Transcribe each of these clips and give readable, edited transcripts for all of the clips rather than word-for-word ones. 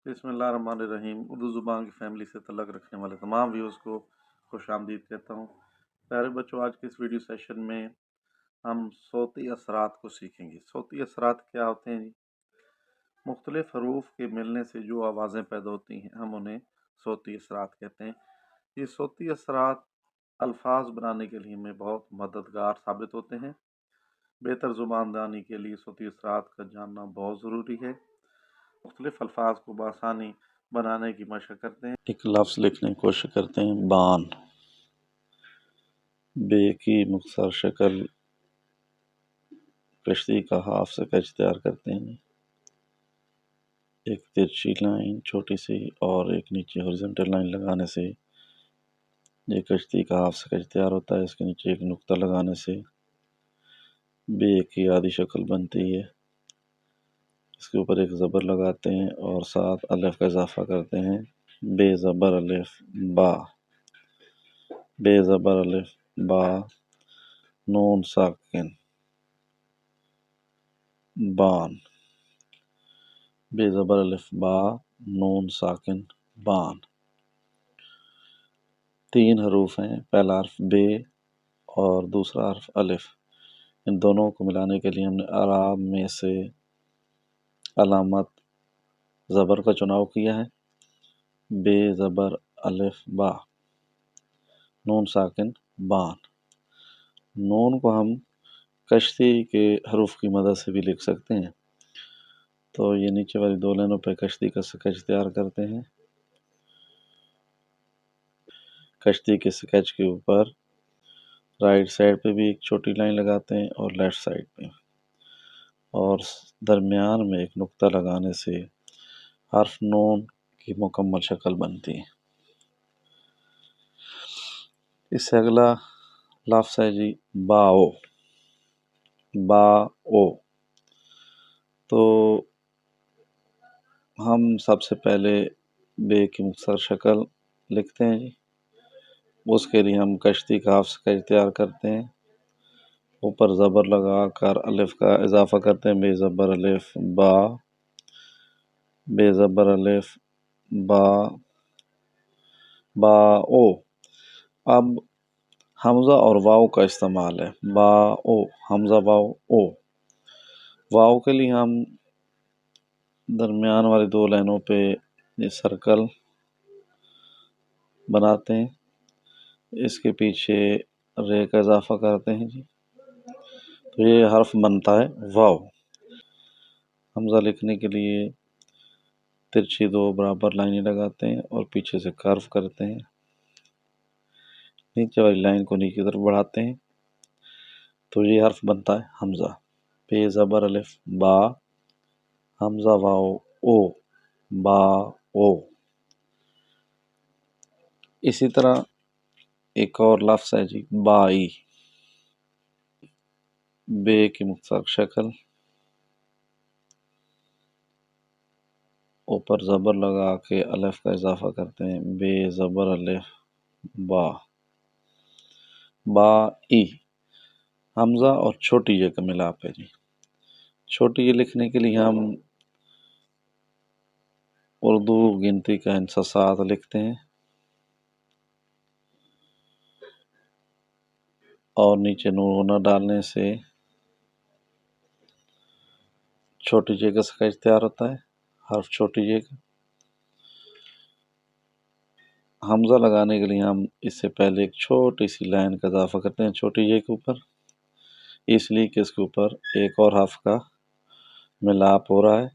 बिस्मिल्लाहिर्रहमानिर्रहीम। उर्दू ज़ुबान की फैमिली से तल्लुक़ रखने वाले तमाम व्यूअर्स को खुशामदीद कहता हूँ। प्यारे बच्चों, आज के इस वीडियो सेशन में हम सौती असरात को सीखेंगे। सौती असरात क्या होते हैं जी? मुख्तलिफ हरूफ के मिलने से जो आवाज़ें पैदा होती हैं हम उन्हें सौती असरात कहते हैं। ये सौती असरात अल्फाज बनाने के लिए हमें बहुत मददगार साबित होते हैं। बेहतर ज़ुबानदानी के लिए सौती असरात का जानना बहुत ज़रूरी है। मुख्तलिफ अल्फाज को बआसानी बनाने की मशक़ करते हैं। एक लफ्ज़ लिखने की कोशिश करते हैं, बान। बे की मुख्तसर शक्ल कश्ती का हाफ स्केच तैयार करते हैं। एक तिरछी लाइन छोटी सी और एक नीचे हॉरिजॉन्टल लाइन लगाने से ये कश्ती का हाफ स्केच तैयार होता है। इसके नीचे एक नुक्ता लगाने से बे की आधी शक्ल बनती है। इसके ऊपर एक ज़बर लगाते हैं और साथ अलिफ का इजाफा करते हैं। बे ज़बर अलिफ बा, बे ज़बर अलिफ बा, नून साकिन बान, बे ज़बर अलिफ बा, नून साकिन बान। 3 हरूफ हैं, पहला हर्फ बे और दूसरा हर्फ अलिफ। इन दोनों को मिलाने के लिए हमने अराब में से अलामत ज़बर का चुनाव किया है। बे ज़बर अलिफ बा, नून साकिन बान। नून को हम कश्ती के हरूफ की मदद से भी लिख सकते हैं। तो ये नीचे वाली 2 लाइनों पे कश्ती का स्केच तैयार करते हैं। कश्ती के स्केच के ऊपर राइट साइड पे भी एक छोटी लाइन लगाते हैं और लेफ्ट साइड पे, और दरमियान में एक नुक्ता लगाने से हर्फ नून की मुकम्मल शक्ल बनती है। इससे अगला लफ्ज़ है जी बाओ। बाओ तो हम सबसे पहले बे की मुख्तसर शक्ल लिखते हैं जी। उसके लिए हम कश्ती का हाफ स्केच तैयार करते हैं। ऊपर ज़बर लगा कर अलिफ का इजाफा करते हैं। बे ज़बर अलिफ बा, बे ज़बर अलिफ बा, बा ओ। अब हमज़ा और वाव का इस्तेमाल है। बा ओ, हमज़ा वाव ओ। वाव के लिए हम दरमियान वाली 2 लाइनों पे ये सर्कल बनाते हैं। इसके पीछे रे का इजाफा करते हैं जी। तो ये हर्फ बनता है वाव। हमज़ा लिखने के लिए तिरछी 2 बराबर लाइनें लगाते हैं और पीछे से कर्व करते हैं। नीचे वाली लाइन को नीचे की तरफ बढ़ाते हैं तो ये हर्फ बनता है हमज़ा। बे ज़बर अलिफ बा, हमज़ा वाव ओ, बा ओ। इसी तरह एक और लफ्ज़ है जी बाई। बे की मुख्तसर शक्ल, ऊपर ज़बर लगा के अलिफ का इजाफा करते हैं। बे ज़बर अलिफ बा, बा ई। हमज़ा और छोटी ये का मिलाप है जी। छोटी ये लिखने के लिए हम उर्दू गिनती का हिस्सा 7 लिखते हैं और नीचे नून न डालने से छोटी जे का स्केच तैयार होता है। हर्फ छोटी जे का। हमज़ा लगाने के लिए हम इससे पहले एक छोटी सी लाइन का इजाफा करते हैं छोटी जे के ऊपर, इसलिए कि इसके ऊपर एक और हर्फ का मिलाप हो रहा है।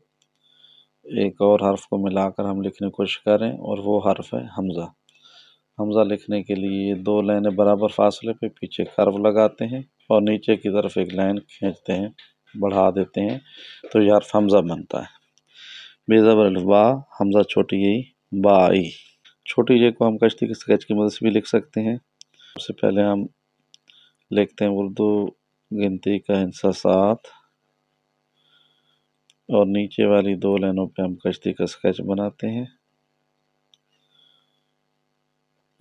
एक और हर्फ को मिलाकर हम लिखने की कोशिश करें और वो हर्फ है हमज़ा। हमज़ा लिखने के लिए 2 लाइनें बराबर फासले पे पीछे कर्व लगाते हैं और नीचे की तरफ एक लाइन खींचते हैं, बढ़ा देते हैं तो ये हर्फ हमज़ा बनता है। बे ज़बर अलिफ बा, हमज़ा छोटी ई, बाई। छोटी जे को हम कश्ती के स्केच की मदद से भी लिख सकते हैं। सबसे पहले हम लिखते हैं उर्दू गिनती का हिस्सा 7 और नीचे वाली 2 लाइनों पे हम कश्ती का स्केच बनाते हैं।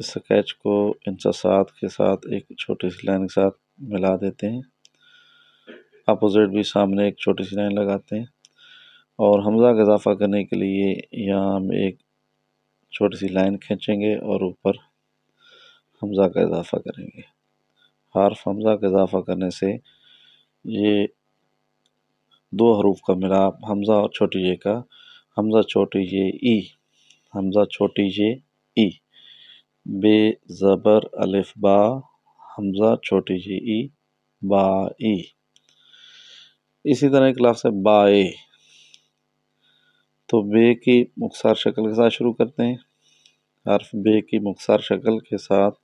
इस स्केच को हिस्सा 7 के साथ एक छोटी सी लाइन के साथ मिला देते हैं। अपोजिट भी सामने एक छोटी सी लाइन लगाते हैं اور حمزہ کا اضافہ کرنے کے لیے یہاں ہم ایک چھوٹی سی لائن کھینچیں گے اور اوپر حمزہ کا اضافہ کریں گے۔ حرف حمزہ کا اضافہ کرنے سے یہ دو حروف کا ملاپ حمزہ اور چھوٹی جے کا، حمزہ چھوٹی جے ای، حمزہ چھوٹی جے ای، بے زبر الف با، حمزہ چھوٹی جے ای، با ای۔ اسی طرح ایک لفظ ہے بائے، تو بے کی مختصر شکل کے ساتھ شروع کرتے ہیں۔ حرف بے کی مختصر شکل کے ساتھ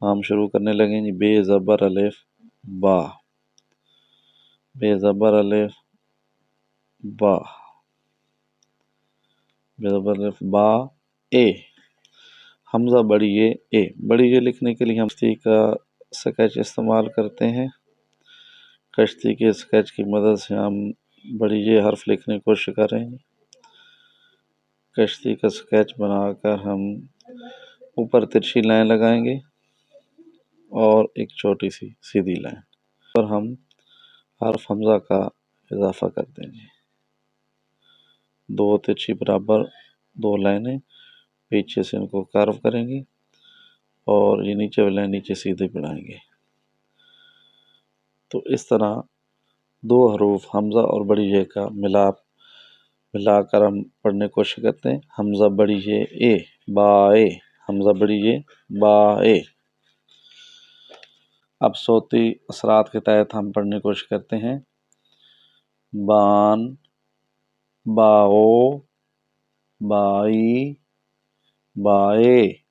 ہم شروع کرنے لگیں گے، بے زبر الف با، بے زبر الف با، بے زبر الف با اے، حمزہ بڑی یہ اے۔ بڑی یہ لکھنے کے لیے ہم کشتی کا سکیچ استعمال کرتے ہیں۔ کشتی کے سکیچ کی مدد سے ہم بڑی یہ حرف لکھنے کی کوشش کریں گے۔ کشتی کا سکیچ بنا کر ہم اوپر ترچھی لائن لگائیں گے اور ایک چھوٹی سی سیدھی لائن پر ہم حرف حمزہ کا اضافہ کر دیں گے۔ دو ترچھی برابر دو لائنیں پیچھے سے ان کو کارو کریں گے اور یہ نیچے والی لائن نیچے سیدھے بڑھائیں گے۔ تو اس طرح دو حروف حمزہ اور بڑی یہ کا ملا کر ہم پڑھنے کی کوشش کرتے ہیں۔ حمزہ بڑی یہ اے با اے، حمزہ بڑی یہ با اے۔ اب صوتی اثرات کے تحت ہم پڑھنے کی کوشش کرتے ہیں، بان، باؤ، بائی، بائے۔